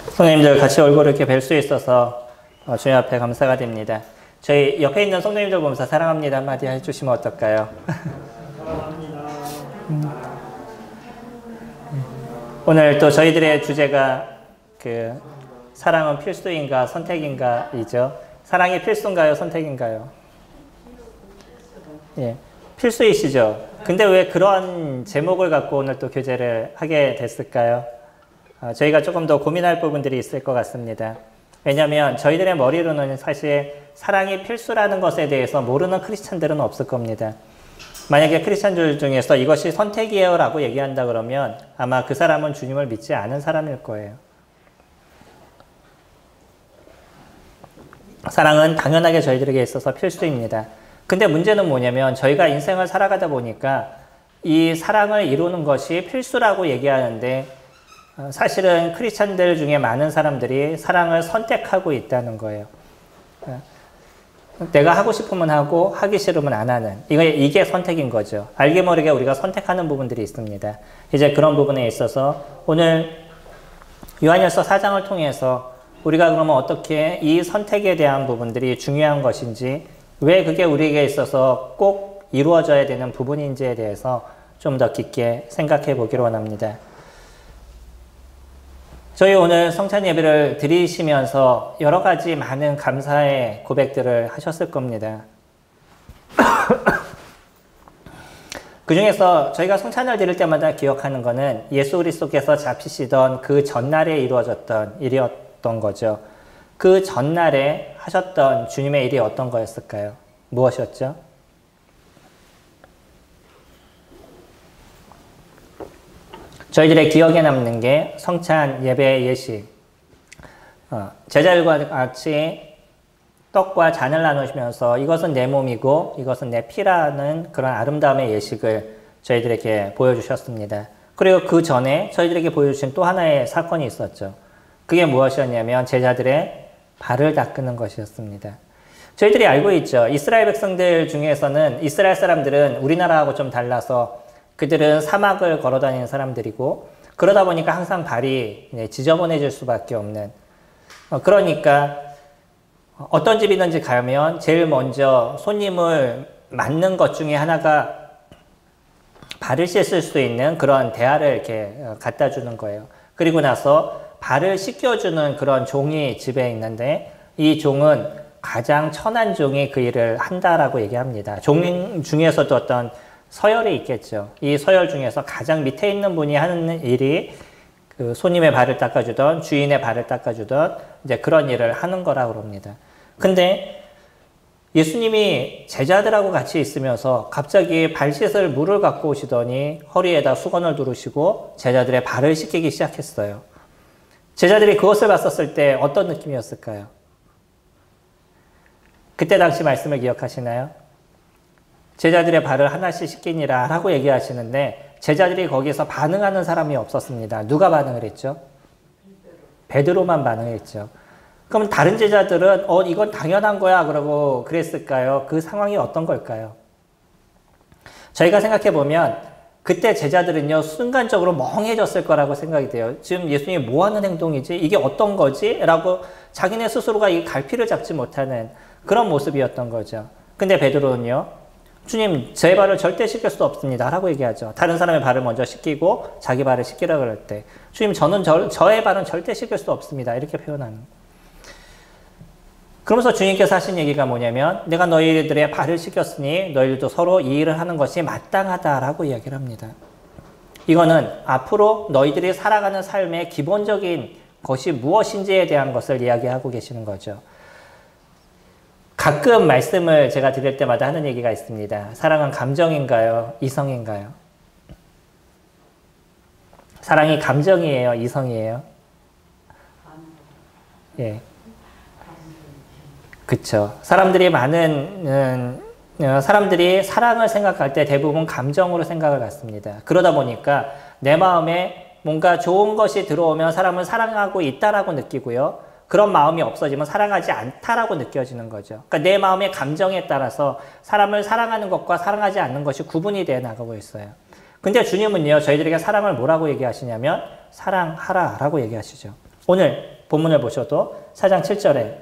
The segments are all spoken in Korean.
성도님들 같이 얼굴을 이렇게 뵐 수 있어서 주님 앞에 감사가 됩니다. 저희 옆에 있는 성도님들 보면서 사랑합니다 한마디 해주시면 어떨까요? 사랑합니다. 오늘 또 저희들의 주제가 사랑은 필수인가 선택인가 이죠. 사랑이 필수인가요 선택인가요? 예, 필수이시죠. 근데 왜 그런 제목을 갖고 오늘 또 교제를 하게 됐을까요? 저희가 조금 더 고민할 부분들이 있을 것 같습니다. 왜냐하면 저희들의 머리로는 사실 사랑이 필수라는 것에 대해서 모르는 크리스찬들은 없을 겁니다. 만약에 크리스찬들 중에서 이것이 선택이에요 라고 얘기한다 그러면 아마 그 사람은 주님을 믿지 않은 사람일 거예요. 사랑은 당연하게 저희들에게 있어서 필수입니다. 근데 문제는 뭐냐면 저희가 인생을 살아가다 보니까 이 사랑을 이루는 것이 필수라고 얘기하는데 사실은 크리스찬들 중에 많은 사람들이 사랑을 선택하고 있다는 거예요. 내가 하고 싶으면 하고 하기 싫으면 안 하는 이게 선택인 거죠. 알게 모르게 우리가 선택하는 부분들이 있습니다. 이제 그런 부분에 있어서 오늘 요한일서 4장을 통해서 우리가 그러면 어떻게 이 선택에 대한 부분들이 중요한 것인지 왜 그게 우리에게 있어서 꼭 이루어져야 되는 부분인지에 대해서 좀 더 깊게 생각해 보기로 원합니다. 저희 오늘 성찬 예배를 드리시면서 여러 가지 많은 감사의 고백들을 하셨을 겁니다. 그 중에서 저희가 성찬을 드릴 때마다 기억하는 것은 예수 그리스도께서 잡히시던 그 전날에 이루어졌던 일이었던 거죠. 그 전날에 하셨던 주님의 일이 어떤 거였을까요? 무엇이었죠? 저희들의 기억에 남는 게 성찬 예배 예식. 제자들과 같이 떡과 잔을 나누시면서 이것은 내 몸이고 이것은 내 피라는 그런 아름다움의 예식을 저희들에게 보여주셨습니다. 그리고 그 전에 저희들에게 보여주신 또 하나의 사건이 있었죠. 그게 무엇이었냐면 제자들의 발을 닦는 것이었습니다. 저희들이 알고 있죠. 이스라엘 백성들 중에서는 이스라엘 사람들은 우리나라하고 좀 달라서 그들은 사막을 걸어다니는 사람들이고 그러다 보니까 항상 발이 지저분해질 수밖에 없는 그러니까 어떤 집이든지 가면 제일 먼저 손님을 맞는 것 중에 하나가 발을 씻을 수 있는 그런 대야를 이렇게 갖다 주는 거예요. 그리고 나서 발을 씻겨주는 그런 종이 집에 있는데 이 종은 가장 천한 종이 그 일을 한다라고 얘기합니다. 종 중에서도 어떤 서열이 있겠죠. 이 서열 중에서 가장 밑에 있는 분이 하는 일이 그 손님의 발을 닦아주던 주인의 발을 닦아주던 이제 그런 일을 하는 거라고 합니다. 근데 예수님이 제자들하고 같이 있으면서 갑자기 발 씻을 물을 갖고 오시더니 허리에다 수건을 두르시고 제자들의 발을 씻기기 시작했어요. 제자들이 그것을 봤었을 때 어떤 느낌이었을까요? 그때 당시 말씀을 기억하시나요? 제자들의 발을 하나씩 씻기니라 라고 얘기하시는데 제자들이 거기서 반응하는 사람이 없었습니다. 누가 반응을 했죠? 베드로만 반응했죠. 그럼 다른 제자들은 이건 당연한 거야 그러고 그랬을까요? 그 상황이 어떤 걸까요? 저희가 생각해 보면 그때 제자들은요 순간적으로 멍해졌을 거라고 생각이 돼요. 지금 예수님이 뭐 하는 행동이지? 이게 어떤 거지? 라고 자기네 스스로가 이 갈피를 잡지 못하는 그런 모습이었던 거죠. 근데 베드로는요 주님 제 발을 절대 씻길 수 없습니다 라고 얘기하죠. 다른 사람의 발을 먼저 씻기고 자기 발을 씻기라 그럴 때 주님 저는 저의 발은 절대 씻길 수 없습니다 이렇게 표현하는. 그러면서 주님께서 하신 얘기가 뭐냐면 내가 너희들의 발을 씻겼으니 너희들도 서로 이 일을 하는 것이 마땅하다라고 이야기를 합니다. 이거는 앞으로 너희들이 살아가는 삶의 기본적인 것이 무엇인지에 대한 것을 이야기하고 계시는 거죠. 가끔 말씀을 제가 드릴 때마다 하는 얘기가 있습니다. 사랑은 감정인가요? 이성인가요? 사랑이 감정이에요? 이성이에요? 예. 그쵸. 사람들이 사랑을 생각할 때 대부분 감정으로 생각을 갖습니다. 그러다 보니까 내 마음에 뭔가 좋은 것이 들어오면 사람은 사랑하고 있다라고 느끼고요. 그런 마음이 없어지면 사랑하지 않다라고 느껴지는 거죠. 그러니까 내 마음의 감정에 따라서 사람을 사랑하는 것과 사랑하지 않는 것이 구분이 되어 나가고 있어요. 근데 주님은요, 저희들에게 사랑을 뭐라고 얘기하시냐면 사랑하라 라고 얘기하시죠. 오늘 본문을 보셔도 4장 7절에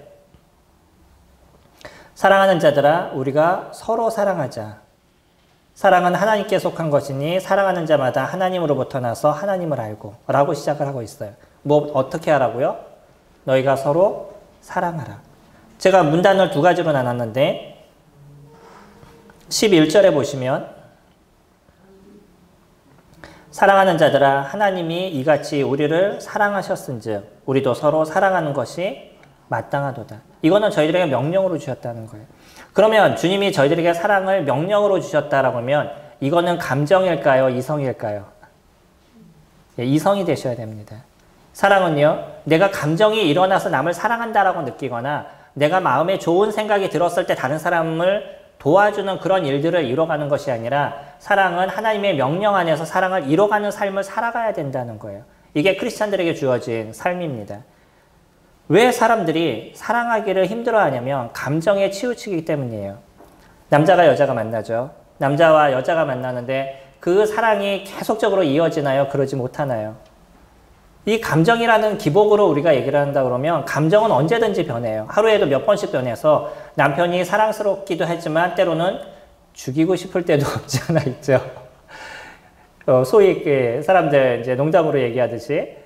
사랑하는 자들아 우리가 서로 사랑하자. 사랑은 하나님께 속한 것이니 사랑하는 자마다 하나님으로부터 나서 하나님을 알고 라고 시작을 하고 있어요. 뭐 어떻게 하라고요? 너희가 서로 사랑하라. 제가 문단을 두 가지로 나눴는데 11절에 보시면 사랑하는 자들아 하나님이 이같이 우리를 사랑하셨은즉 우리도 서로 사랑하는 것이 마땅하도다. 이거는 저희들에게 명령으로 주셨다는 거예요. 그러면 주님이 저희들에게 사랑을 명령으로 주셨다라고 하면 이거는 감정일까요? 이성일까요? 예, 이성이 되셔야 됩니다. 사랑은요, 내가 감정이 일어나서 남을 사랑한다라고 느끼거나 내가 마음에 좋은 생각이 들었을 때 다른 사람을 도와주는 그런 일들을 이뤄가는 것이 아니라 사랑은 하나님의 명령 안에서 사랑을 이뤄가는 삶을 살아가야 된다는 거예요. 이게 크리스찬들에게 주어진 삶입니다. 왜 사람들이 사랑하기를 힘들어하냐면 감정에 치우치기 때문이에요. 남자가 여자가 만나죠. 남자와 여자가 만나는데 그 사랑이 계속적으로 이어지나요? 그러지 못하나요? 이 감정이라는 기복으로 우리가 얘기를 한다 그러면 감정은 언제든지 변해요. 하루에도 몇 번씩 변해서 남편이 사랑스럽기도 하지만 때로는 죽이고 싶을 때도 없지 않아 있죠. 소위 사람들 이제 농담으로 얘기하듯이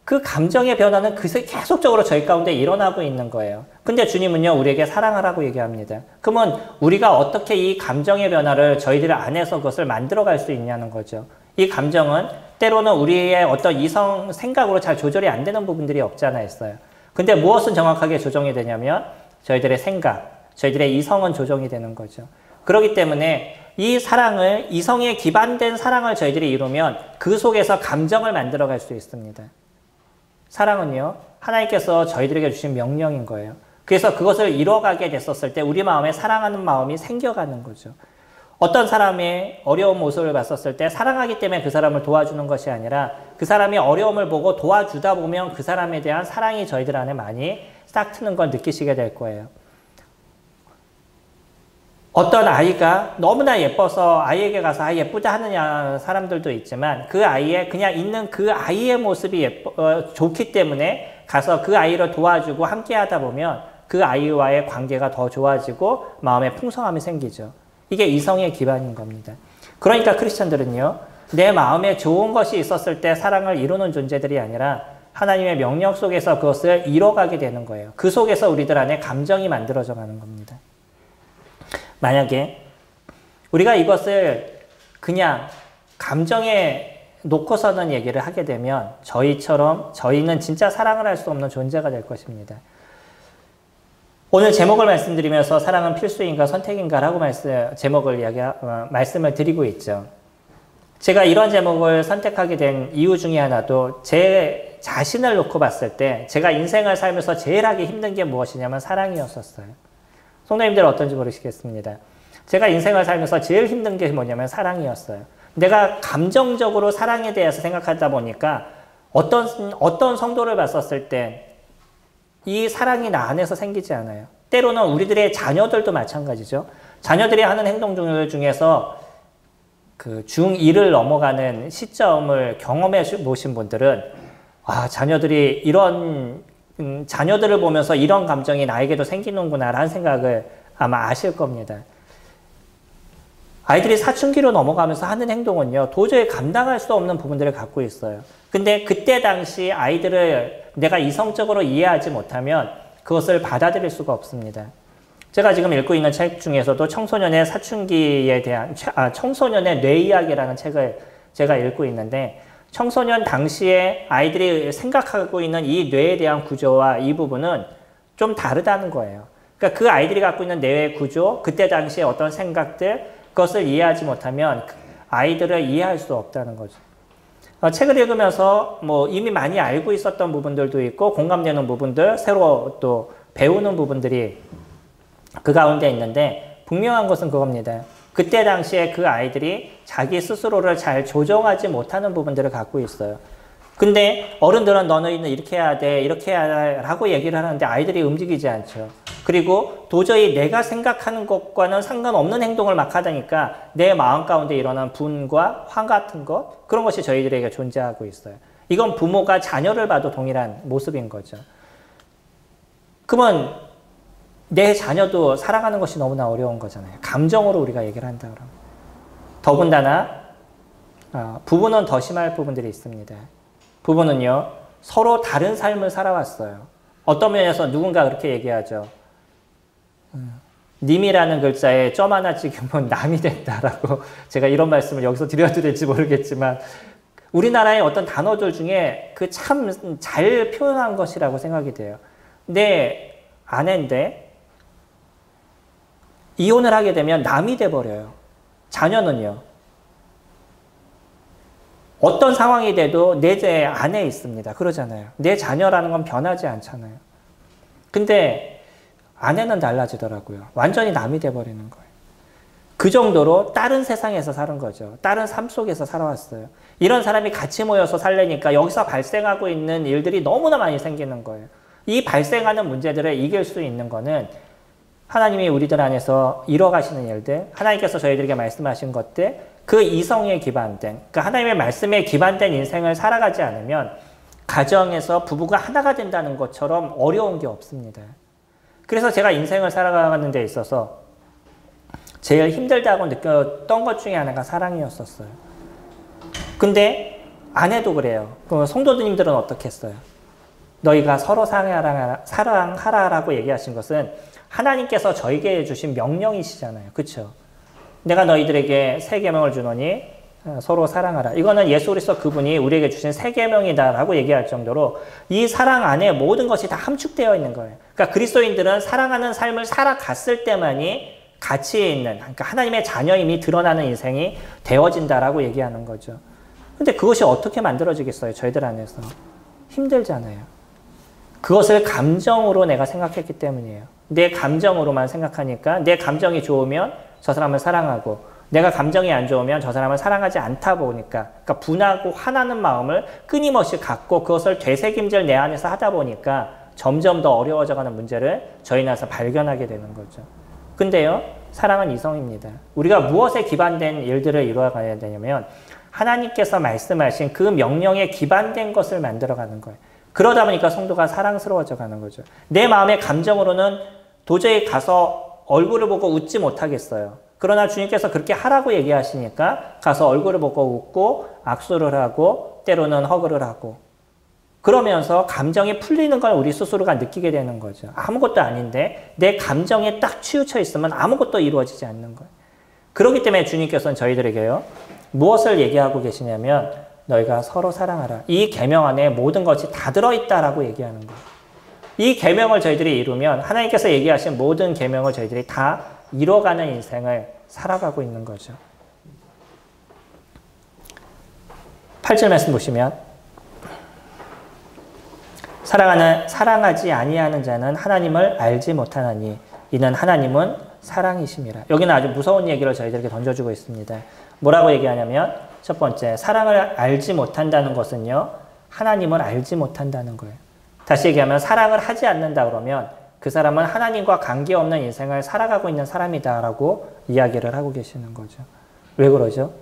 그 감정의 변화는 계속적으로 저희 가운데 일어나고 있는 거예요. 근데 주님은요, 우리에게 사랑하라고 얘기합니다. 그러면 우리가 어떻게 이 감정의 변화를 저희들 안에서 그것을 만들어갈 수 있냐는 거죠. 이 감정은 때로는 우리의 어떤 이성 생각으로 잘 조절이 안 되는 부분들이 없지 않아 있어요. 근데 무엇은 정확하게 조정이 되냐면 저희들의 생각, 저희들의 이성은 조정이 되는 거죠. 그렇기 때문에 이 사랑을, 이성에 기반된 사랑을 저희들이 이루면 그 속에서 감정을 만들어갈 수 있습니다. 사랑은요, 하나님께서 저희들에게 주신 명령인 거예요. 그래서 그것을 이뤄가게 됐었을 때 우리 마음에 사랑하는 마음이 생겨가는 거죠. 어떤 사람의 어려운 모습을 봤었을 때 사랑하기 때문에 그 사람을 도와주는 것이 아니라 그 사람이 어려움을 보고 도와주다 보면 그 사람에 대한 사랑이 저희들 안에 많이 싹 트는 걸 느끼시게 될 거예요. 어떤 아이가 너무나 예뻐서 아이에게 가서 아 예쁘다 하느냐 사람들도 있지만 그 아이의 그냥 있는 그 아이의 모습이 좋기 때문에 가서 그 아이를 도와주고 함께 하다 보면 그 아이와의 관계가 더 좋아지고 마음에 풍성함이 생기죠. 이게 이성의 기반인 겁니다. 그러니까 크리스천들은요, 내 마음에 좋은 것이 있었을 때 사랑을 이루는 존재들이 아니라 하나님의 명령 속에서 그것을 이뤄가게 되는 거예요. 그 속에서 우리들 안에 감정이 만들어져 가는 겁니다. 만약에 우리가 이것을 그냥 감정에 놓고서는 얘기를 하게 되면 저희는 진짜 사랑을 할 수 없는 존재가 될 것입니다. 오늘 제목을 말씀드리면서 사랑은 필수인가 선택인가라고 말씀을 드리고 있죠. 제가 이런 제목을 선택하게 된 이유 중에 하나도 제 자신을 놓고 봤을 때 제가 인생을 살면서 제일 하기 힘든 게 무엇이냐면 사랑이었었어요. 성도님들 어떤지 모르시겠습니다. 제가 인생을 살면서 제일 힘든 게 뭐냐면 사랑이었어요. 내가 감정적으로 사랑에 대해서 생각하다 보니까 어떤 성도를 봤었을 때 이 사랑이 나 안에서 생기지 않아요. 때로는 우리들의 자녀들도 마찬가지죠. 자녀들이 하는 행동들 중에서 그 중2를 넘어가는 시점을 경험해 보신 분들은 자녀들이 자녀들을 보면서 이런 감정이 나에게도 생기는구나 라는 생각을 아마 아실 겁니다. 아이들이 사춘기로 넘어가면서 하는 행동은요, 도저히 감당할 수 없는 부분들을 갖고 있어요. 근데 그때 당시 아이들을 내가 이성적으로 이해하지 못하면 그것을 받아들일 수가 없습니다. 제가 지금 읽고 있는 책 중에서도 청소년의 사춘기에 대한, 청소년의 뇌 이야기라는 책을 제가 읽고 있는데, 청소년 당시에 아이들이 생각하고 있는 이 뇌에 대한 구조와 이 부분은 좀 다르다는 거예요. 그러니까 그 아이들이 갖고 있는 뇌의 구조, 그때 당시에 어떤 생각들, 그것을 이해하지 못하면 아이들을 이해할 수 없다는 거죠. 책을 읽으면서 이미 많이 알고 있었던 부분들도 있고 공감되는 부분들, 새로 또 배우는 부분들이 그 가운데 있는데 분명한 것은 그겁니다. 그때 당시에 그 아이들이 자기 스스로를 잘 조정하지 못하는 부분들을 갖고 있어요. 근데 어른들은 너는 이렇게 해야 돼, 이렇게 해야 돼 라고 얘기를 하는데 아이들이 움직이지 않죠. 그리고 도저히 내가 생각하는 것과는 상관없는 행동을 막 하다니까 내 마음 가운데 일어난 분과 화 같은 것, 그런 것이 저희들에게 존재하고 있어요. 이건 부모가 자녀를 봐도 동일한 모습인 거죠. 그러면 내 자녀도 살아가는 것이 너무나 어려운 거잖아요. 감정으로 우리가 얘기를 한다 그러면. 더군다나 부부는 더 심할 부분들이 있습니다. 부부는요, 서로 다른 삶을 살아왔어요. 어떤 면에서 누군가 그렇게 얘기하죠. 님이라는 글자에 점 하나 찍으면 남이 된다라고 제가 이런 말씀을 여기서 드려도 될지 모르겠지만 우리나라의 어떤 단어들 중에 그 참 잘 표현한 것이라고 생각이 돼요. 내 아내인데 이혼을 하게 되면 남이 돼버려요. 자녀는요. 어떤 상황이 돼도 내 안에 있습니다. 그러잖아요. 내 자녀라는 건 변하지 않잖아요. 근데 아내는 달라지더라고요. 완전히 남이 돼버리는 거예요. 그 정도로 다른 세상에서 사는 거죠. 다른 삶 속에서 살아왔어요. 이런 사람이 같이 모여서 살려니까 여기서 발생하고 있는 일들이 너무나 많이 생기는 거예요. 이 발생하는 문제들을 이길 수 있는 거는 하나님이 우리들 안에서 이뤄가시는 일들, 하나님께서 저희들에게 말씀하신 것들, 그 이성에 기반된, 그 하나님의 말씀에 기반된 인생을 살아가지 않으면 가정에서 부부가 하나가 된다는 것처럼 어려운 게 없습니다. 그래서 제가 인생을 살아가는 데 있어서 제일 힘들다고 느꼈던 것 중에 하나가 사랑이었었어요. 근데 아내도 그래요. 그럼 성도님들은 어떻게 했어요? 너희가 서로 사랑하라라고 얘기하신 것은 하나님께서 저에게 주신 명령이시잖아요. 그렇죠? 내가 너희들에게 새 계명을 주노니 서로 사랑하라. 이거는 예수 그리스도 그분이 우리에게 주신 새 계명이다라고 얘기할 정도로 이 사랑 안에 모든 것이 다 함축되어 있는 거예요. 그러니까 그리스도인들은 사랑하는 삶을 살아갔을 때만이 가치에 있는, 그러니까 하나님의 자녀임이 드러나는 인생이 되어진다라고 얘기하는 거죠. 근데 그것이 어떻게 만들어지겠어요? 저희들 안에서. 힘들잖아요. 그것을 감정으로 내가 생각했기 때문이에요. 내 감정으로만 생각하니까 내 감정이 좋으면 저 사람을 사랑하고 내가 감정이 안 좋으면 저 사람을 사랑하지 않다 보니까, 그러니까 분하고 화나는 마음을 끊임없이 갖고 그것을 되새김질 내 안에서 하다 보니까 점점 더 어려워져가는 문제를 저희 안에서 발견하게 되는 거죠. 근데요, 사랑은 이성입니다. 우리가 무엇에 기반된 일들을 이루어가야 되냐면 하나님께서 말씀하신 그 명령에 기반된 것을 만들어가는 거예요. 그러다 보니까 성도가 사랑스러워져 가는 거죠. 내 마음의 감정으로는 도저히 가서 얼굴을 보고 웃지 못하겠어요. 그러나 주님께서 그렇게 하라고 얘기하시니까 가서 얼굴을 보고 웃고 악수를 하고 때로는 허그를 하고 그러면서 감정이 풀리는 걸 우리 스스로가 느끼게 되는 거죠. 아무것도 아닌데 내 감정에 딱 치우쳐 있으면 아무것도 이루어지지 않는 거예요. 그렇기 때문에 주님께서는 저희들에게요. 무엇을 얘기하고 계시냐면 너희가 서로 사랑하라. 이 계명 안에 모든 것이 다 들어있다라고 얘기하는 거예요. 이 계명을 저희들이 이루면 하나님께서 얘기하신 모든 계명을 저희들이 다 이뤄가는 인생을 살아가고 있는 거죠. 8절 말씀 보시면 사랑하지 아니하는 자는 하나님을 알지 못하나니 이는 하나님은 사랑이심이라. 여기는 아주 무서운 얘기를 저희들에게 던져주고 있습니다. 뭐라고 얘기하냐면 첫 번째, 사랑을 알지 못한다는 것은요, 하나님을 알지 못한다는 거예요. 다시 얘기하면 사랑을 하지 않는다 그러면 그 사람은 하나님과 관계없는 인생을 살아가고 있는 사람이다라고 이야기를 하고 계시는 거죠. 왜 그러죠?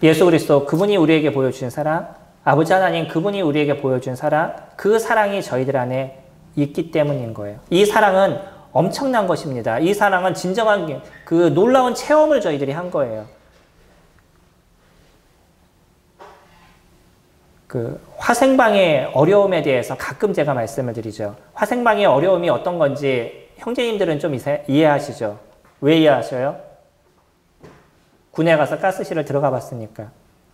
예수 그리스도 그분이 우리에게 보여주신 사랑, 아버지 하나님 그분이 우리에게 보여준 사랑, 그 사랑이 저희들 안에 있기 때문인 거예요. 이 사랑은 엄청난 것입니다. 이 사랑은 진정한 그 놀라운 체험을 저희들이 한 거예요. 그 화생방의 어려움에 대해서 가끔 제가 말씀을 드리죠. 화생방의 어려움이 어떤 건지 형제님들은 좀 이해하시죠? 왜 이해하셔요? 군에 가서 가스실을 들어가 봤으니까.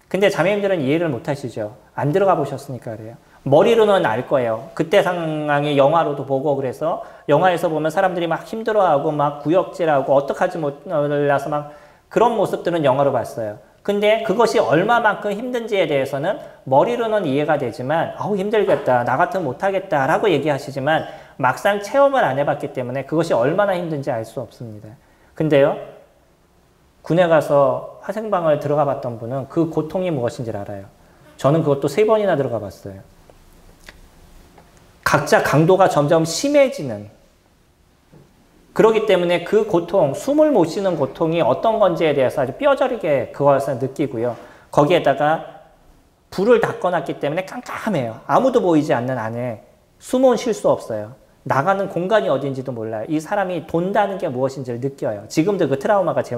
근데 자매님들은 이해를 못 하시죠? 안 들어가 보셨으니까 그래요. 머리로는 알 거예요. 그때 상황이 영화로도 보고 그래서 영화에서 보면 사람들이 막 힘들어하고 막 구역질하고 어떡하지 몰라서 막 그런 모습들은 영화로 봤어요. 근데 그것이 얼마만큼 힘든지에 대해서는 머리로는 이해가 되지만 아우 힘들겠다, 나 같으면 못하겠다 라고 얘기하시지만 막상 체험을 안 해봤기 때문에 그것이 얼마나 힘든지 알 수 없습니다. 근데요, 군에 가서 화생방을 들어가 봤던 분은 그 고통이 무엇인지 알아요. 저는 그것도 3번이나 들어가 봤어요. 각자 강도가 점점 심해지는, 그렇기 때문에 그 고통, 숨을 못 쉬는 고통이 어떤 건지에 대해서 아주 뼈저리게 그것을 느끼고요. 거기에다가 불을 다 꺼놨기 때문에 깜깜해요. 아무도 보이지 않는 안에 숨은 쉴 수 없어요. 나가는 공간이 어딘지도 몰라요. 이 사람이 돈다는 게 무엇인지를 느껴요. 지금도 그 트라우마가 제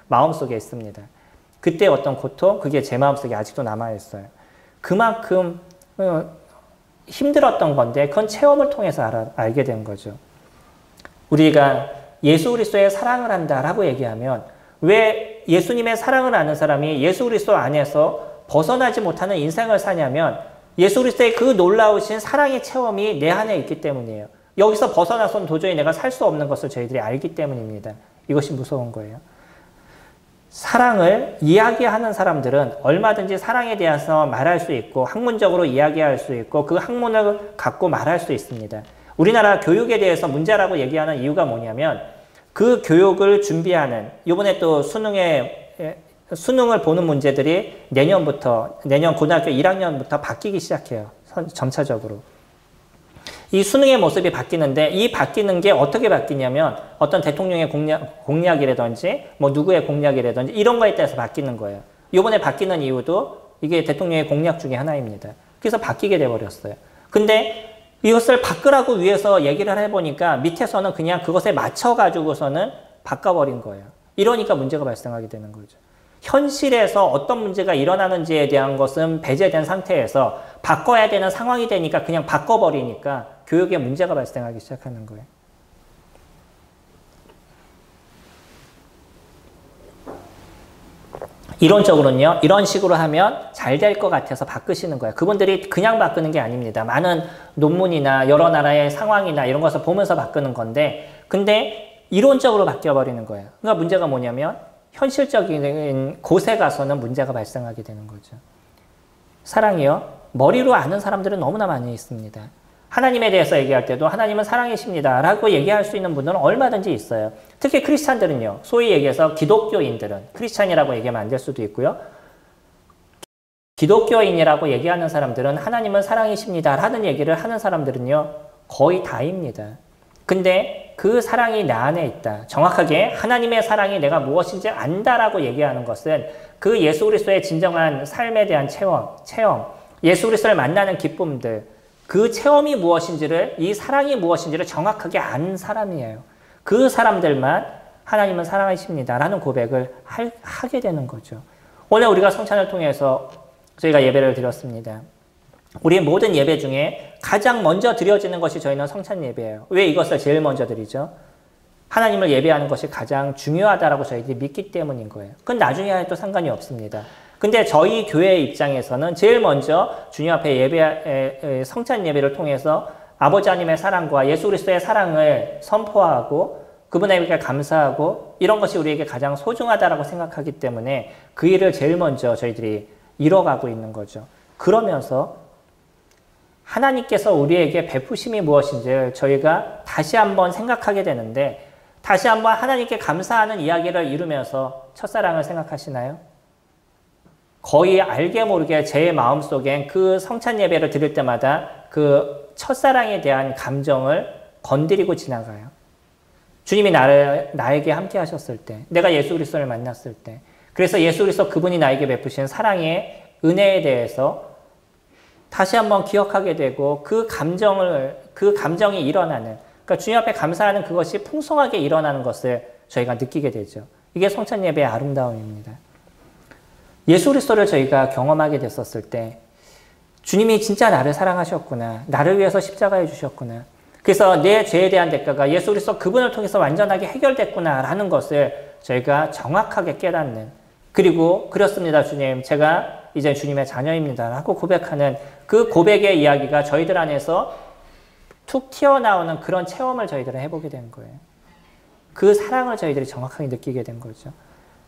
마음속에 있습니다. 그때 어떤 고통, 그게 제 마음속에 아직도 남아있어요. 그만큼 힘들었던 건데 그건 체험을 통해서 알게 된 거죠. 우리가 예수 그리스도의 사랑을 한다라고 얘기하면 왜 예수님의 사랑을 아는 사람이 예수 그리스도 안에서 벗어나지 못하는 인생을 사냐면 예수 그리스도의 그 놀라우신 사랑의 체험이 내 안에 있기 때문이에요. 여기서 벗어나서는 도저히 내가 살 수 없는 것을 저희들이 알기 때문입니다. 이것이 무서운 거예요. 사랑을 이야기하는 사람들은 얼마든지 사랑에 대해서 말할 수 있고 학문적으로 이야기할 수 있고 그 학문을 갖고 말할 수 있습니다. 우리나라 교육에 대해서 문제라고 얘기하는 이유가 뭐냐면 그 교육을 준비하는 이번에 또 수능을 보는 문제들이 내년 고등학교 1학년부터 바뀌기 시작해요. 점차적으로. 이 수능의 모습이 바뀌는데 이 바뀌는 게 어떻게 바뀌냐면 어떤 대통령의 공약이라든지 뭐 누구의 공약이라든지 이런 거에 따라서 바뀌는 거예요. 이번에 바뀌는 이유도 이게 대통령의 공약 중에 하나입니다. 그래서 바뀌게 돼버렸어요. 근데 이것을 바꾸라고 위해서 얘기를 해보니까 밑에서는 그냥 그것에 맞춰가지고서는 바꿔버린 거예요. 이러니까 문제가 발생하게 되는 거죠. 현실에서 어떤 문제가 일어나는지에 대한 것은 배제된 상태에서 바꿔야 되는 상황이 되니까 그냥 바꿔버리니까 교육에 문제가 발생하기 시작하는 거예요. 이론적으로는요. 이런 식으로 하면 잘 될 것 같아서 바꾸시는 거예요. 그분들이 그냥 바꾸는 게 아닙니다. 많은 논문이나 여러 나라의 상황이나 이런 것을 보면서 바꾸는 건데 근데 이론적으로 바뀌어버리는 거예요. 그러니까 문제가 뭐냐면 현실적인 곳에 가서는 문제가 발생하게 되는 거죠. 사랑이요. 머리로 아는 사람들은 너무나 많이 있습니다. 하나님에 대해서 얘기할 때도 하나님은 사랑이십니다 라고 얘기할 수 있는 분들은 얼마든지 있어요. 특히 크리스찬들은요. 소위 얘기해서 기독교인들은 크리스찬이라고 얘기하면 안 될 수도 있고요. 기독교인이라고 얘기하는 사람들은 하나님은 사랑이십니다 라는 얘기를 하는 사람들은요. 거의 다입니다. 근데 그 사랑이 나 안에 있다. 정확하게 하나님의 사랑이 내가 무엇인지 안다라고 얘기하는 것은 그 예수 그리스도의 진정한 삶에 대한 체험, 예수 그리스도를 만나는 기쁨들, 그 체험이 무엇인지를, 이 사랑이 무엇인지를 정확하게 아는 사람이에요. 그 사람들만 하나님은 사랑하십니다 라는 고백을 하게 되는 거죠. 오늘 우리가 성찬을 통해서 저희가 예배를 드렸습니다. 우리 모든 예배 중에 가장 먼저 드려지는 것이 저희는 성찬 예배예요. 왜 이것을 제일 먼저 드리죠? 하나님을 예배하는 것이 가장 중요하다라고 저희들이 믿기 때문인 거예요. 그건 나중에 해도 상관이 없습니다. 근데 저희 교회의 입장에서는 제일 먼저 주님 앞에 성찬 예배를 통해서 아버지 하나님의 사랑과 예수 그리스도의 사랑을 선포하고 그분에게 감사하고 이런 것이 우리에게 가장 소중하다라고 생각하기 때문에 그 일을 제일 먼저 저희들이 이뤄가고 있는 거죠. 그러면서 하나님께서 우리에게 베푸심이 무엇인지 저희가 다시 한번 생각하게 되는데 다시 한번 하나님께 감사하는 이야기를 이루면서 첫사랑을 생각하시나요? 거의 알게 모르게 제 마음속엔 그 성찬 예배를 드릴 때마다 그 첫사랑에 대한 감정을 건드리고 지나가요. 주님이 나에게 함께 하셨을 때, 내가 예수 그리스도를 만났을 때, 그래서 예수 그리스도 그분이 나에게 베푸신 사랑의 은혜에 대해서 다시 한번 기억하게 되고 그 감정이 일어나는, 그러니까 주님 앞에 감사하는 그것이 풍성하게 일어나는 것을 저희가 느끼게 되죠. 이게 성찬 예배의 아름다움입니다. 예수 그리스도를 저희가 경험하게 됐었을 때 주님이 진짜 나를 사랑하셨구나. 나를 위해서 십자가에 주셨구나. 그래서 내 죄에 대한 대가가 예수 그리스도 그분을 통해서 완전하게 해결됐구나라는 것을 저희가 정확하게 깨닫는, 그리고 그렇습니다 주님, 제가 이제 주님의 자녀입니다 라고 고백하는 그 고백의 이야기가 저희들 안에서 툭 튀어나오는 그런 체험을 저희들은 해보게 된 거예요. 그 사랑을 저희들이 정확하게 느끼게 된 거죠.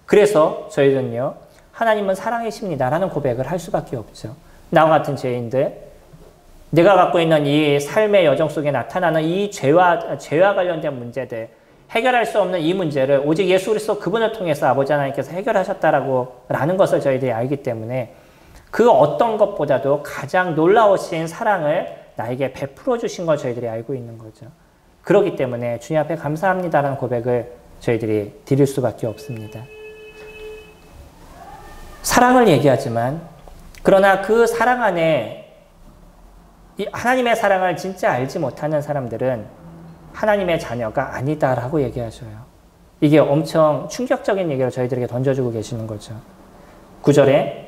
그래서 저희들은요, 하나님은 사랑이십니다 라는 고백을 할 수밖에 없죠. 나와 같은 죄인들, 내가 갖고 있는 이 삶의 여정 속에 나타나는 이 죄와 관련된 문제들, 해결할 수 없는 이 문제를 오직 예수 그리스도 그분을 통해서 아버지 하나님께서 해결하셨다라는 것을 저희들이 알기 때문에 그 어떤 것보다도 가장 놀라우신 사랑을 나에게 베풀어 주신 걸 저희들이 알고 있는 거죠. 그렇기 때문에 주님 앞에 감사합니다라는 고백을 저희들이 드릴 수밖에 없습니다. 사랑을 얘기하지만 그러나 그 사랑 안에 하나님의 사랑을 진짜 알지 못하는 사람들은 하나님의 자녀가 아니다라고 얘기하셔요. 이게 엄청 충격적인 얘기를 저희들에게 던져주고 계시는 거죠. 9절에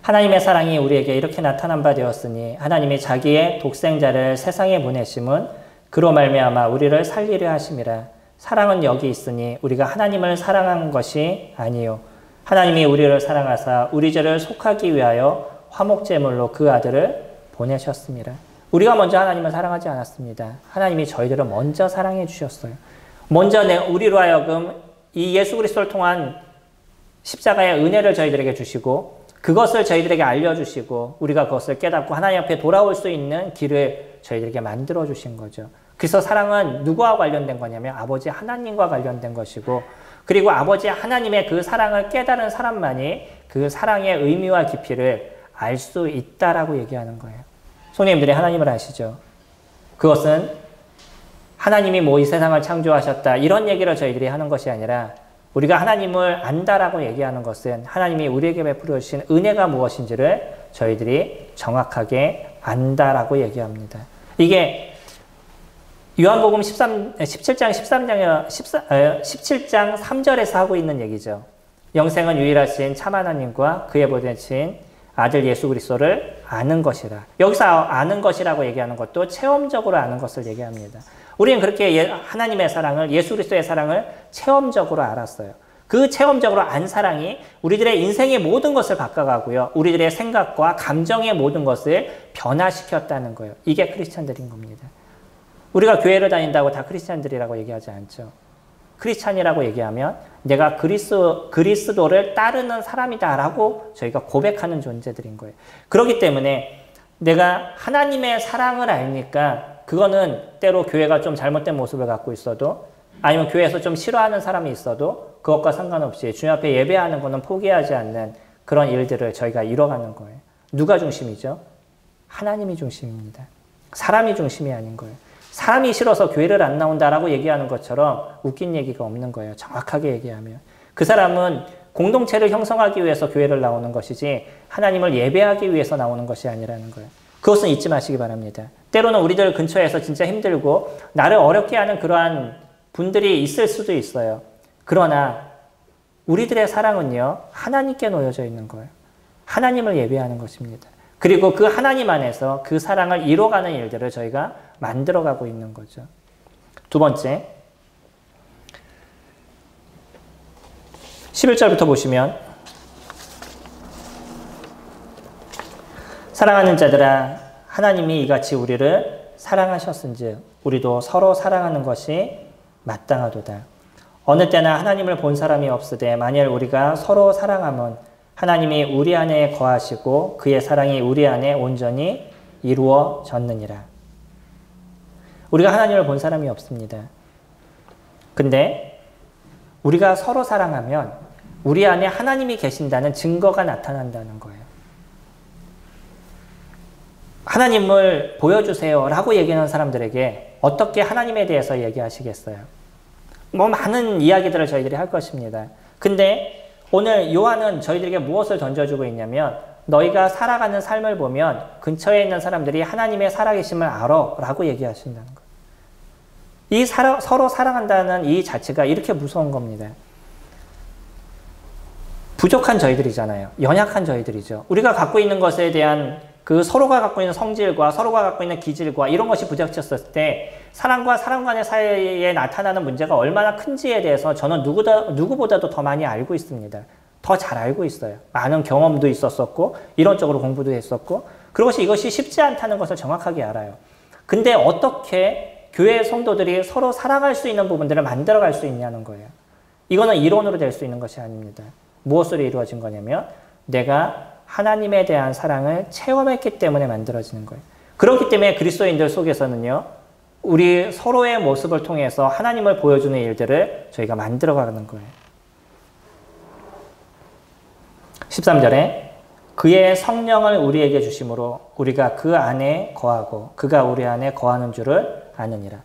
하나님의 사랑이 우리에게 이렇게 나타난 바 되었으니 하나님이 자기의 독생자를 세상에 보내심은 그로 말미암아 우리를 살리려 하심이라. 사랑은 여기 있으니 우리가 하나님을 사랑한 것이 아니요 하나님이 우리를 사랑하사 우리 죄를 속하기 위하여 화목제물로 그 아들을 보내셨습니다. 우리가 먼저 하나님을 사랑하지 않았습니다. 하나님이 저희들을 먼저 사랑해 주셨어요. 먼저 우리로 하여금 이 예수 그리스도를 통한 십자가의 은혜를 저희들에게 주시고 그것을 저희들에게 알려주시고 우리가 그것을 깨닫고 하나님 앞에 돌아올 수 있는 길을 저희들에게 만들어 주신 거죠. 그래서 사랑은 누구와 관련된 거냐면 아버지 하나님과 관련된 것이고 그리고 아버지 하나님의 그 사랑을 깨달은 사람만이 그 사랑의 의미와 깊이를 알 수 있다라고 얘기하는 거예요. 성도님들이 하나님을 아시죠? 그것은 하나님이 뭐 이 세상을 창조하셨다 이런 얘기를 저희들이 하는 것이 아니라 우리가 하나님을 안다라고 얘기하는 것은 하나님이 우리에게 베풀어 주신 은혜가 무엇인지를 저희들이 정확하게 안다라고 얘기합니다. 이게 요한복음 17장 3절에서 하고 있는 얘기죠. 영생은 유일하신 참 하나님과 그의 보내신 아들 예수 그리스도를 아는 것이라. 여기서 아는 것이라고 얘기하는 것도 체험적으로 아는 것을 얘기합니다. 우리는 그렇게 하나님의 사랑을, 예수 그리스도의 사랑을 체험적으로 알았어요. 그 체험적으로 안 사랑이 우리들의 인생의 모든 것을 바꿔가고요. 우리들의 생각과 감정의 모든 것을 변화시켰다는 거예요. 이게 크리스찬들인 겁니다. 우리가 교회를 다닌다고 다 크리스찬들이라고 얘기하지 않죠. 크리스찬이라고 얘기하면 내가 그리스도를 따르는 사람이다라고 저희가 고백하는 존재들인 거예요. 그렇기 때문에 내가 하나님의 사랑을 알니까 그거는 때로 교회가 좀 잘못된 모습을 갖고 있어도 아니면 교회에서 좀 싫어하는 사람이 있어도 그것과 상관없이 주님 앞에 예배하는 거는 포기하지 않는 그런 일들을 저희가 이뤄가는 거예요. 누가 중심이죠? 하나님이 중심입니다. 사람이 중심이 아닌 거예요. 사람이 싫어서 교회를 안 나온다라고 얘기하는 것처럼 웃긴 얘기가 없는 거예요. 정확하게 얘기하면. 그 사람은 공동체를 형성하기 위해서 교회를 나오는 것이지 하나님을 예배하기 위해서 나오는 것이 아니라는 거예요. 그것은 잊지 마시기 바랍니다. 때로는 우리들 근처에서 진짜 힘들고 나를 어렵게 하는 그러한 분들이 있을 수도 있어요. 그러나 우리들의 사랑은요. 하나님께 놓여져 있는 거예요. 하나님을 예배하는 것입니다. 그리고 그 하나님 안에서 그 사랑을 이뤄가는 일들을 저희가 만들어가고 있는 거죠. 두 번째, 11절부터 보시면 사랑하는 자들아 하나님이 이같이 우리를 사랑하셨은즉 우리도 서로 사랑하는 것이 마땅하도다. 어느 때나 하나님을 본 사람이 없으되 만일 우리가 서로 사랑하면 하나님이 우리 안에 거하시고 그의 사랑이 우리 안에 온전히 이루어졌느니라. 우리가 하나님을 본 사람이 없습니다. 근데 우리가 서로 사랑하면 우리 안에 하나님이 계신다는 증거가 나타난다는 거예요. 하나님을 보여주세요 라고 얘기하는 사람들에게 어떻게 하나님에 대해서 얘기하시겠어요? 뭐 많은 이야기들을 저희들이 할 것입니다. 근데 오늘 요한은 저희들에게 무엇을 던져주고 있냐면 너희가 살아가는 삶을 보면 근처에 있는 사람들이 하나님의 살아계심을 알아 라고 얘기하신다는 거예요. 이 서로 사랑한다는 이 자체가 이렇게 무서운 겁니다. 부족한 저희들이잖아요. 연약한 저희들이죠. 우리가 갖고 있는 것에 대한 그 서로가 갖고 있는 성질과 서로가 갖고 있는 기질과 이런 것이 부닥쳤을 때 사람과 사람 간의 사이에 나타나는 문제가 얼마나 큰지에 대해서 저는 누구보다도 더 많이 알고 있습니다. 더 잘 알고 있어요. 많은 경험도 있었었고 이론적으로 공부도 했었고 그것이 이것이 쉽지 않다는 것을 정확하게 알아요. 근데 어떻게 교회 성도들이 서로 사랑할 수 있는 부분들을 만들어갈 수 있냐는 거예요. 이거는 이론으로 될 수 있는 것이 아닙니다. 무엇으로 이루어진 거냐면 내가 하나님에 대한 사랑을 체험했기 때문에 만들어지는 거예요. 그렇기 때문에 그리스도인들 속에서는요. 우리 서로의 모습을 통해서 하나님을 보여주는 일들을 저희가 만들어가는 거예요. 13절에 그의 성령을 우리에게 주심으로 우리가 그 안에 거하고 그가 우리 안에 거하는 줄을 아느니라.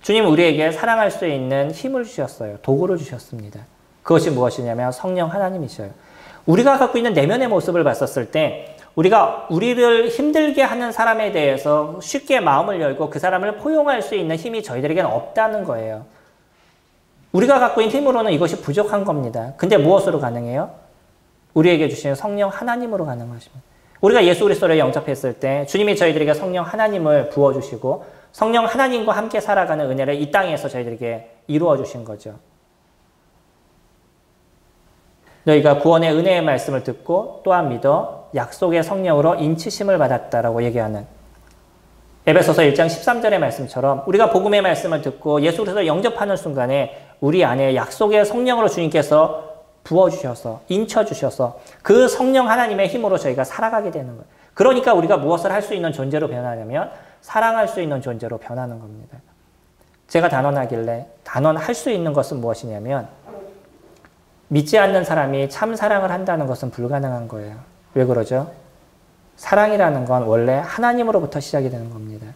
주님 우리에게 사랑할 수 있는 힘을 주셨어요. 도구를 주셨습니다. 그것이 무엇이냐면 성령 하나님이셔요. 우리가 갖고 있는 내면의 모습을 봤었을 때 우리가 우리를 힘들게 하는 사람에 대해서 쉽게 마음을 열고 그 사람을 포용할 수 있는 힘이 저희들에게는 없다는 거예요. 우리가 갖고 있는 힘으로는 이것이 부족한 겁니다. 근데 무엇으로 가능해요? 우리에게 주시는 성령 하나님으로 가능하십니다. 우리가 예수 그리스도를 영접했을 때 주님이 저희들에게 성령 하나님을 부어주시고 성령 하나님과 함께 살아가는 은혜를 이 땅에서 저희들에게 이루어 주신 거죠. 너희가 구원의 은혜의 말씀을 듣고 또한 믿어 약속의 성령으로 인치심을 받았다라고 얘기하는 에베소서 1장 13절의 말씀처럼 우리가 복음의 말씀을 듣고 예수 그리스도를 영접하는 순간에 우리 안에 약속의 성령으로 주님께서 부어주셔서 인쳐주셔서 그 성령 하나님의 힘으로 저희가 살아가게 되는 거예요. 그러니까 우리가 무엇을 할 수 있는 존재로 변하냐면 사랑할 수 있는 존재로 변하는 겁니다. 제가 단언할 수 있는 것은 무엇이냐면 믿지 않는 사람이 참 사랑을 한다는 것은 불가능한 거예요. 왜 그러죠? 사랑이라는 건 원래 하나님으로부터 시작이 되는 겁니다.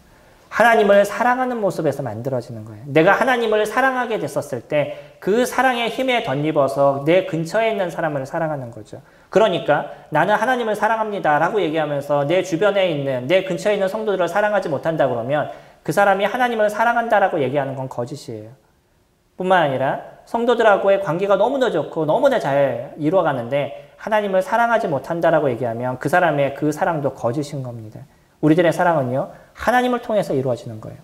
하나님을 사랑하는 모습에서 만들어지는 거예요. 내가 하나님을 사랑하게 됐었을 때 그 사랑의 힘에 덧입어서 내 근처에 있는 사람을 사랑하는 거죠. 그러니까 나는 하나님을 사랑합니다 라고 얘기하면서 내 주변에 있는 내 근처에 있는 성도들을 사랑하지 못한다 그러면 그 사람이 하나님을 사랑한다라고 얘기하는 건 거짓이에요. 뿐만 아니라 성도들하고의 관계가 너무나 좋고 너무나 잘 이루어가는데 하나님을 사랑하지 못한다라고 얘기하면 그 사람의 그 사랑도 거짓인 겁니다. 우리들의 사랑은요, 하나님을 통해서 이루어지는 거예요.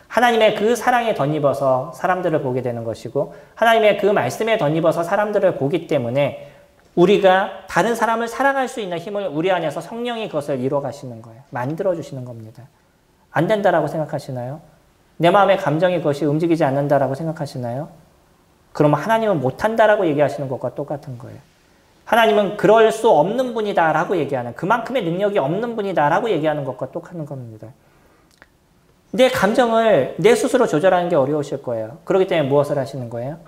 하나님의 그 사랑에 덧입어서 사람들을 보게 되는 것이고 하나님의 그 말씀에 덧입어서 사람들을 보기 때문에 우리가 다른 사람을 사랑할 수 있는 힘을 우리 안에서 성령이 그것을 이루어 가시는 거예요. 만들어 주시는 겁니다. 안 된다라고 생각하시나요? 내 마음의 감정이 그것이 움직이지 않는다라고 생각하시나요? 그러면 하나님은 못한다라고 얘기하시는 것과 똑같은 거예요. 하나님은 그럴 수 없는 분이다라고 얘기하는, 그만큼의 능력이 없는 분이다라고 얘기하는 것과 똑같은 겁니다. 내 감정을 내 스스로 조절하는 게 어려우실 거예요. 그렇기 때문에 무엇을 하시는 거예요?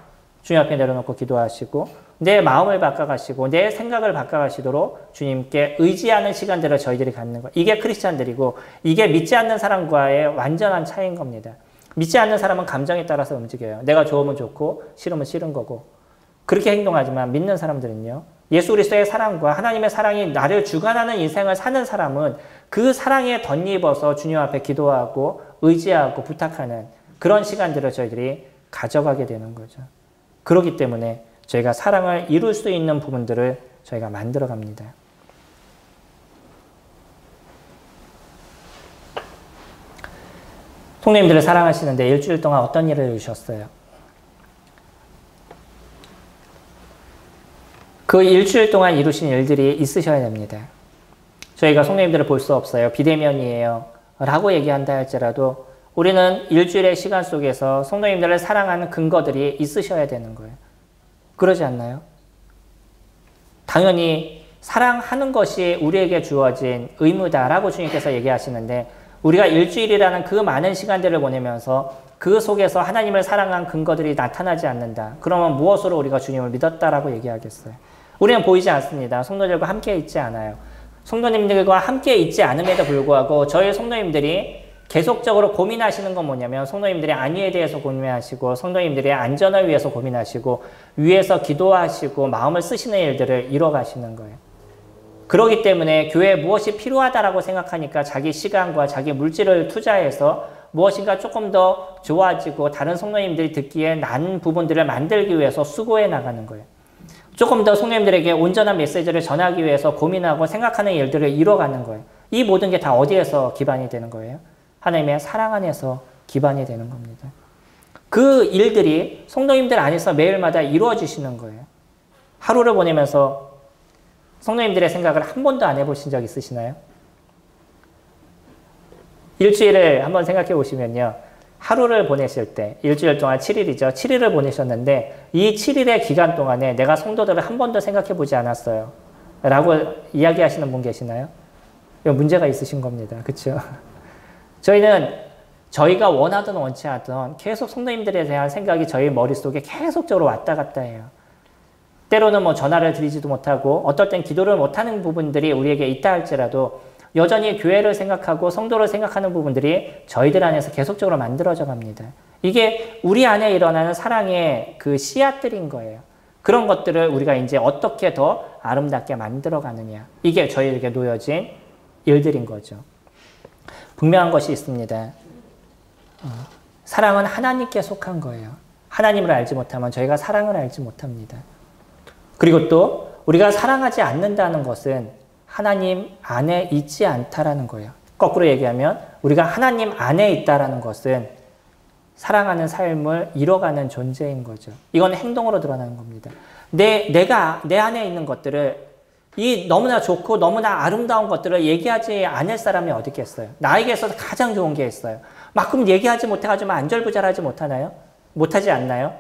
주님 앞에 내려놓고 기도하시고 내 마음을 바꿔가시고 내 생각을 바꿔가시도록 주님께 의지하는 시간들을 저희들이 갖는 거예요. 이게 크리스찬들이고 이게 믿지 않는 사람과의 완전한 차이인 겁니다. 믿지 않는 사람은 감정에 따라서 움직여요. 내가 좋으면 좋고 싫으면 싫은 거고 그렇게 행동하지만 믿는 사람들은요. 예수 그리스도의 사랑과 하나님의 사랑이 나를 주관하는 인생을 사는 사람은 그 사랑에 덧입어서 주님 앞에 기도하고 의지하고 부탁하는 그런 시간들을 저희들이 가져가게 되는 거죠. 그렇기 때문에 저희가 사랑을 이룰 수 있는 부분들을 저희가 만들어 갑니다. 성도님들을 사랑하시는데 일주일 동안 어떤 일을 이루셨어요? 그 일주일 동안 이루신 일들이 있으셔야 됩니다. 저희가 성도님들을 볼 수 없어요. 비대면이에요. 라고 얘기한다 할지라도 우리는 일주일의 시간 속에서 성도님들을 사랑하는 근거들이 있으셔야 되는 거예요. 그러지 않나요? 당연히 사랑하는 것이 우리에게 주어진 의무다라고 주님께서 얘기하시는데 우리가 일주일이라는 그 많은 시간들을 보내면서 그 속에서 하나님을 사랑한 근거들이 나타나지 않는다. 그러면 무엇으로 우리가 주님을 믿었다라고 얘기하겠어요? 우리는 보이지 않습니다. 성도들과 함께 있지 않아요. 성도님들과 함께 있지 않음에도 불구하고 저희 성도님들이 계속적으로 고민하시는 건 뭐냐면 성도님들의 안위에 대해서 고민하시고 성도님들의 안전을 위해서 고민하시고 위에서 기도하시고 마음을 쓰시는 일들을 이뤄가시는 거예요. 그렇기 때문에 교회에 무엇이 필요하다라고 생각하니까 자기 시간과 자기 물질을 투자해서 무엇인가 조금 더 좋아지고 다른 성도님들이 듣기에 나은 부분들을 만들기 위해서 수고해 나가는 거예요. 조금 더 성도님들에게 온전한 메시지를 전하기 위해서 고민하고 생각하는 일들을 이뤄가는 거예요. 이 모든 게 다 어디에서 기반이 되는 거예요? 하나님의 사랑 안에서 기반이 되는 겁니다. 그 일들이 성도님들 안에서 매일마다 이루어지시는 거예요. 하루를 보내면서 성도님들의 생각을 한 번도 안 해보신 적 있으시나요? 일주일을 한번 생각해 보시면요. 하루를 보내실 때 일주일 동안 7일이죠. 7일을 보내셨는데 이 7일의 기간 동안에 내가 성도들을 한 번도 생각해 보지 않았어요. 라고 이야기하시는 분 계시나요? 이거 문제가 있으신 겁니다. 그렇죠? 저희는 저희가 원하든 원치 않든 계속 성도님들에 대한 생각이 저희 머릿속에 계속적으로 왔다 갔다 해요. 때로는 뭐 전화를 드리지도 못하고 어떨 땐 기도를 못하는 부분들이 우리에게 있다 할지라도 여전히 교회를 생각하고 성도를 생각하는 부분들이 저희들 안에서 계속적으로 만들어져 갑니다. 이게 우리 안에 일어나는 사랑의 그 씨앗들인 거예요. 그런 것들을 우리가 이제 어떻게 더 아름답게 만들어가느냐. 이게 저희에게 놓여진 일들인 거죠. 분명한 것이 있습니다. 사랑은 하나님께 속한 거예요. 하나님을 알지 못하면 저희가 사랑을 알지 못합니다. 그리고 또 우리가 사랑하지 않는다는 것은 하나님 안에 있지 않다라는 거예요. 거꾸로 얘기하면 우리가 하나님 안에 있다라는 것은 사랑하는 삶을 이뤄가는 존재인 거죠. 이건 행동으로 드러나는 겁니다. 내가 내 안에 있는 것들을 이 너무나 좋고 너무나 아름다운 것들을 얘기하지 않을 사람이 어디 있겠어요? 나에게 있어서 가장 좋은 게 있어요. 막 그럼 얘기하지 못해가지고 안절부절하지 못하나요? 못하지 않나요?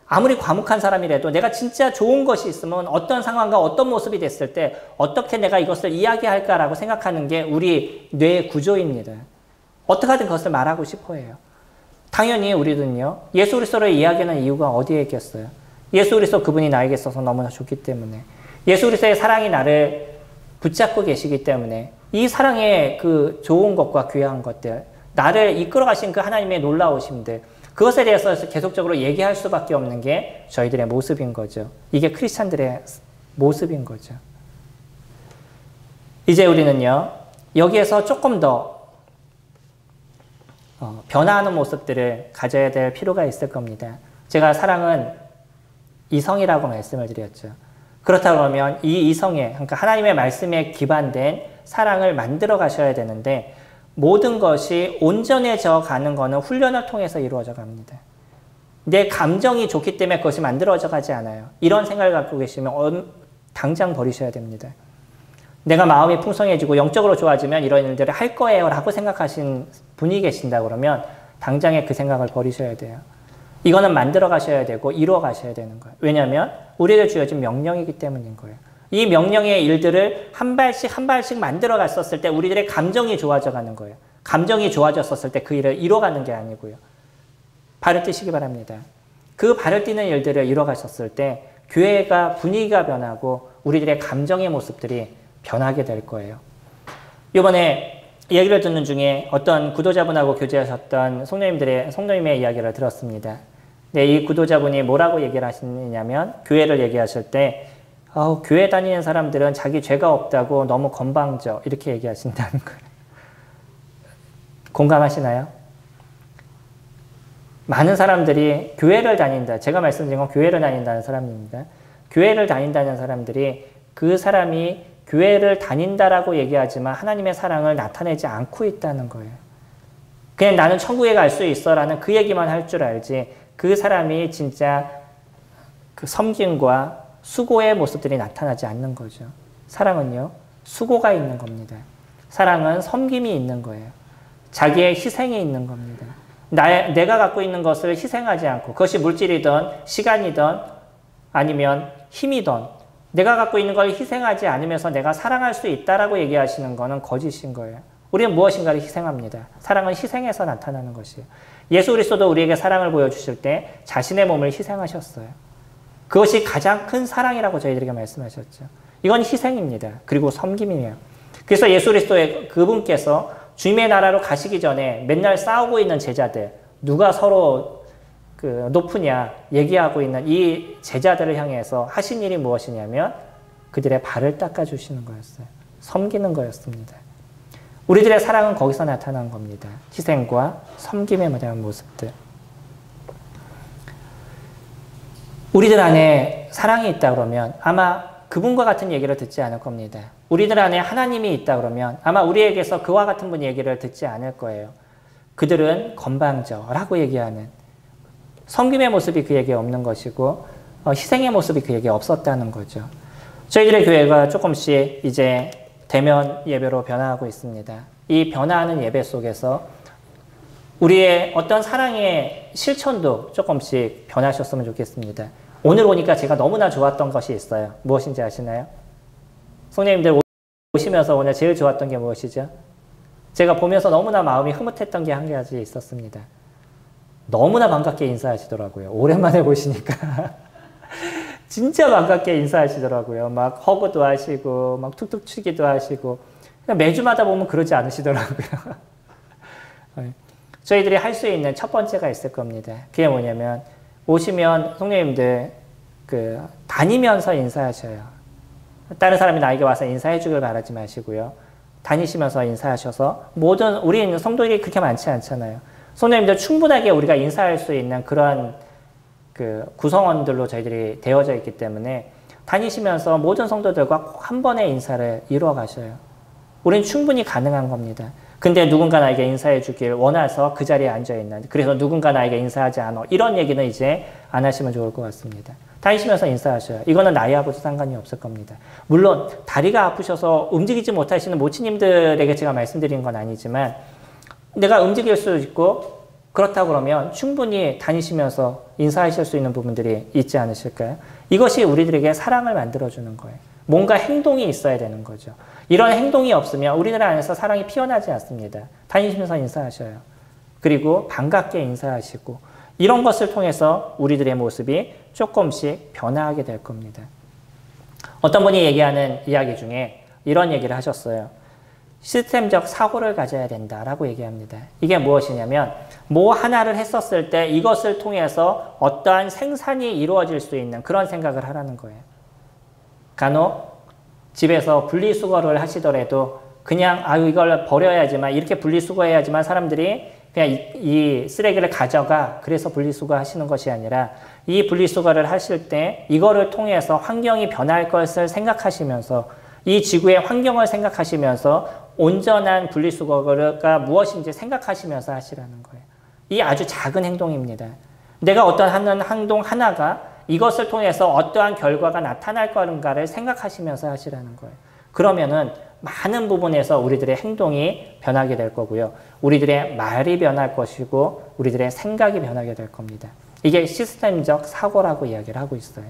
아무리 과묵한 사람이라도 내가 진짜 좋은 것이 있으면 어떤 상황과 어떤 모습이 됐을 때 어떻게 내가 이것을 이야기할까라고 생각하는 게 우리 뇌의 구조입니다. 어떻게든 그것을 말하고 싶어 해요. 당연히 우리는요. 예수 그리스도를 이야기하는 이유가 어디에 있겠어요? 예수 그리스도 그분이 나에게 있어서 너무나 좋기 때문에 예수 그리스도의 사랑이 나를 붙잡고 계시기 때문에 이 사랑의 그 좋은 것과 귀한 것들 나를 이끌어 가신 그 하나님의 놀라우심들 그것에 대해서 계속적으로 얘기할 수밖에 없는 게 저희들의 모습인 거죠. 이게 크리스찬들의 모습인 거죠. 이제 우리는요. 여기에서 조금 더 변화하는 모습들을 가져야 될 필요가 있을 겁니다. 제가 사랑은 이성이라고 말씀을 드렸죠. 그렇다 그러면 이 이성에 그러니까 하나님의 말씀에 기반된 사랑을 만들어 가셔야 되는데 모든 것이 온전해져 가는 것은 훈련을 통해서 이루어져 갑니다. 내 감정이 좋기 때문에 그것이 만들어져 가지 않아요. 이런 생각을 갖고 계시면 당장 버리셔야 됩니다. 내가 마음이 풍성해지고 영적으로 좋아지면 이런 일들을 할 거예요 라고 생각하신 분이 계신다 그러면 당장에 그 생각을 버리셔야 돼요. 이거는 만들어 가셔야 되고 이루어 가셔야 되는 거예요. 왜냐하면 우리에게 주어진 명령이기 때문인 거예요. 이 명령의 일들을 한 발씩 한 발씩 만들어 갔었을 때 우리들의 감정이 좋아져 가는 거예요. 감정이 좋아졌었을 때 그 일을 이뤄가는 게 아니고요. 발을 뛰시기 바랍니다. 그 발을 뛰는 일들을 이뤄 가셨을 때 교회가 분위기가 변하고 우리들의 감정의 모습들이 변하게 될 거예요. 이번에 얘기를 듣는 중에 어떤 구도자분하고 교제하셨던 성도님의 이야기를 들었습니다. 네, 이 구도자분이 뭐라고 얘기를 하시냐면 교회를 얘기하실 때 교회 다니는 사람들은 자기 죄가 없다고 너무 건방져 이렇게 얘기하신다는 거예요. 공감하시나요? 많은 사람들이 교회를 다닌다. 제가 말씀드린 건 교회를 다닌다는 사람입니다. 교회를 다닌다는 사람들이 그 사람이 교회를 다닌다라고 얘기하지만 하나님의 사랑을 나타내지 않고 있다는 거예요. 그냥 나는 천국에 갈 수 있어라는 그 얘기만 할 줄 알지 그 사람이 진짜 그 섬김과 수고의 모습들이 나타나지 않는 거죠. 사랑은요. 수고가 있는 겁니다. 사랑은 섬김이 있는 거예요. 자기의 희생이 있는 겁니다. 내가 갖고 있는 것을 희생하지 않고 그것이 물질이든 시간이든 아니면 힘이든 내가 갖고 있는 걸 희생하지 않으면서 내가 사랑할 수 있다라고 얘기하시는 것은 거짓인 거예요. 우리는 무엇인가를 희생합니다. 사랑은 희생해서 나타나는 것이에요. 예수 그리스도도 우리에게 사랑을 보여주실 때 자신의 몸을 희생하셨어요. 그것이 가장 큰 사랑이라고 저희들에게 말씀하셨죠. 이건 희생입니다. 그리고 섬김이에요. 그래서 예수 그리스도의 그분께서 주님의 나라로 가시기 전에 맨날 싸우고 있는 제자들, 누가 서로 높으냐 얘기하고 있는 이 제자들을 향해서 하신 일이 무엇이냐면 그들의 발을 닦아주시는 거였어요. 섬기는 거였습니다. 우리들의 사랑은 거기서 나타난 겁니다. 희생과 섬김에 대한 모습들. 우리들 안에 사랑이 있다 그러면 아마 그분과 같은 얘기를 듣지 않을 겁니다. 우리들 안에 하나님이 있다 그러면 아마 우리에게서 그와 같은 분 얘기를 듣지 않을 거예요. 그들은 건방져라고 얘기하는 섬김의 모습이 그에게 없는 것이고 희생의 모습이 그에게 없었다는 거죠. 저희들의 교회가 조금씩 이제 대면 예배로 변화하고 있습니다. 이 변화하는 예배 속에서 우리의 어떤 사랑의 실천도 조금씩 변하셨으면 좋겠습니다. 오늘 오니까 제가 너무나 좋았던 것이 있어요. 무엇인지 아시나요? 성도님들 오시면서 오늘 제일 좋았던 게 무엇이죠? 제가 보면서 너무나 마음이 흐뭇했던 게 한 가지 있었습니다. 너무나 반갑게 인사하시더라고요. 오랜만에 보시니까. 진짜 반갑게 인사하시더라고요. 막 허그도 하시고, 막 툭툭 치기도 하시고. 그냥 매주마다 보면 그러지 않으시더라고요. 저희들이 할 수 있는 첫 번째가 있을 겁니다. 그게 뭐냐면, 오시면 성도님들 다니면서 인사하셔요. 다른 사람이 나에게 와서 인사해 주길 바라지 마시고요. 다니시면서 인사하셔서 우리 성도들이 그렇게 많지 않잖아요. 성도님들 충분하게 우리가 인사할 수 있는 그런 구성원들로 저희들이 되어져 있기 때문에 다니시면서 모든 성도들과 꼭 한 번의 인사를 이루어 가셔요. 우리는 충분히 가능한 겁니다. 근데 누군가 나에게 인사해 주길 원해서 그 자리에 앉아 있는, 그래서 누군가 나에게 인사하지 않아, 이런 얘기는 이제 안 하시면 좋을 것 같습니다. 다니시면서 인사하셔요. 이거는 나이하고도 상관이 없을 겁니다. 물론 다리가 아프셔서 움직이지 못하시는 모치님들에게 제가 말씀드린 건 아니지만 내가 움직일 수 있고 그렇다고 그러면 충분히 다니시면서 인사하실 수 있는 부분들이 있지 않으실까요? 이것이 우리들에게 사랑을 만들어주는 거예요. 뭔가 행동이 있어야 되는 거죠. 이런 행동이 없으면 우리들 안에서 사랑이 피어나지 않습니다. 다니시면서 인사하셔요. 그리고 반갑게 인사하시고 이런 것을 통해서 우리들의 모습이 조금씩 변화하게 될 겁니다. 어떤 분이 얘기하는 이야기 중에 이런 얘기를 하셨어요. 시스템적 사고를 가져야 된다라고 얘기합니다. 이게 무엇이냐면 뭐 하나를 했었을 때 이것을 통해서 어떠한 생산이 이루어질 수 있는 그런 생각을 하라는 거예요. 간혹 집에서 분리수거를 하시더라도 그냥 이걸 버려야지만 이렇게 분리수거해야지만 사람들이 그냥 이 쓰레기를 가져가 그래서 분리수거 하시는 것이 아니라 이 분리수거를 하실 때 이거를 통해서 환경이 변할 것을 생각하시면서 이 지구의 환경을 생각하시면서 온전한 분리수거가 무엇인지 생각하시면서 하시라는 거예요. 이 아주 작은 행동입니다. 내가 어떤 하는 행동 하나가 이것을 통해서 어떠한 결과가 나타날 건가를 생각하시면서 하시라는 거예요. 그러면은 많은 부분에서 우리들의 행동이 변하게 될 거고요. 우리들의 말이 변할 것이고 우리들의 생각이 변하게 될 겁니다. 이게 시스템적 사고라고 이야기를 하고 있어요.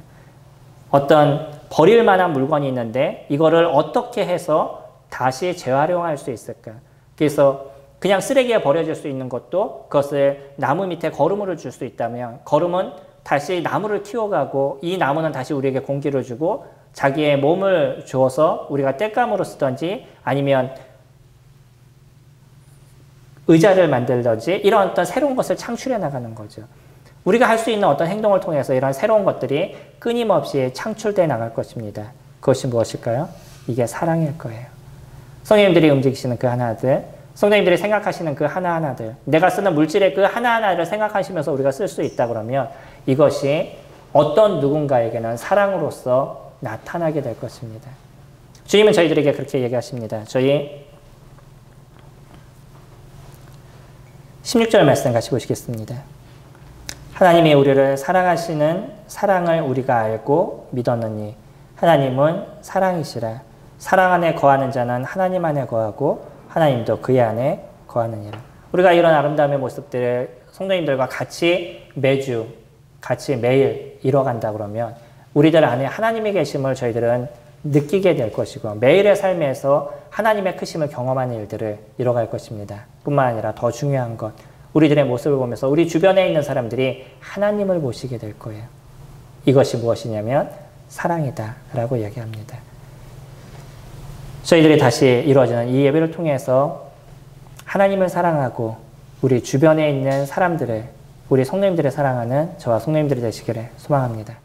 어떤 버릴 만한 물건이 있는데 이거를 어떻게 해서 다시 재활용할 수 있을까? 그래서 그냥 쓰레기에 버려질 수 있는 것도 그것을 나무 밑에 거름을 줄 수 있다면 거름은 다시 나무를 키워가고 이 나무는 다시 우리에게 공기를 주고 자기의 몸을 주어서 우리가 땔감으로 쓰든지 아니면 의자를 만들든지 이런 어떤 새로운 것을 창출해 나가는 거죠. 우리가 할 수 있는 어떤 행동을 통해서 이런 새로운 것들이 끊임없이 창출돼 나갈 것입니다. 그것이 무엇일까요? 이게 사랑일 거예요. 성령님들이 움직이시는 그 하나들, 성령님들이 생각하시는 그 하나하나들, 내가 쓰는 물질의 그 하나하나를 생각하시면서 우리가 쓸 수 있다 그러면 이것이 어떤 누군가에게는 사랑으로서 나타나게 될 것입니다. 주님은 저희들에게 그렇게 얘기하십니다. 저희 16절 말씀 같이 보시겠습니다. 하나님이 우리를 사랑하시는 사랑을 우리가 알고 믿었느니 하나님은 사랑이시라. 사랑 안에 거하는 자는 하나님 안에 거하고 하나님도 그의 안에 거하느니라. 우리가 이런 아름다움의 모습들을 성도님들과 같이 매주, 같이 매일 이뤄간다 그러면 우리들 안에 하나님의 계심을 저희들은 느끼게 될 것이고 매일의 삶에서 하나님의 크심을 경험하는 일들을 이뤄갈 것입니다. 뿐만 아니라 더 중요한 것, 우리들의 모습을 보면서 우리 주변에 있는 사람들이 하나님을 보시게 될 거예요. 이것이 무엇이냐면 사랑이다 라고 이야기합니다. 저희들이 다시 이루어지는 이 예배를 통해서 하나님을 사랑하고 우리 주변에 있는 사람들을, 우리 성도님들을 사랑하는 저와 성도님들이 되시기를 소망합니다.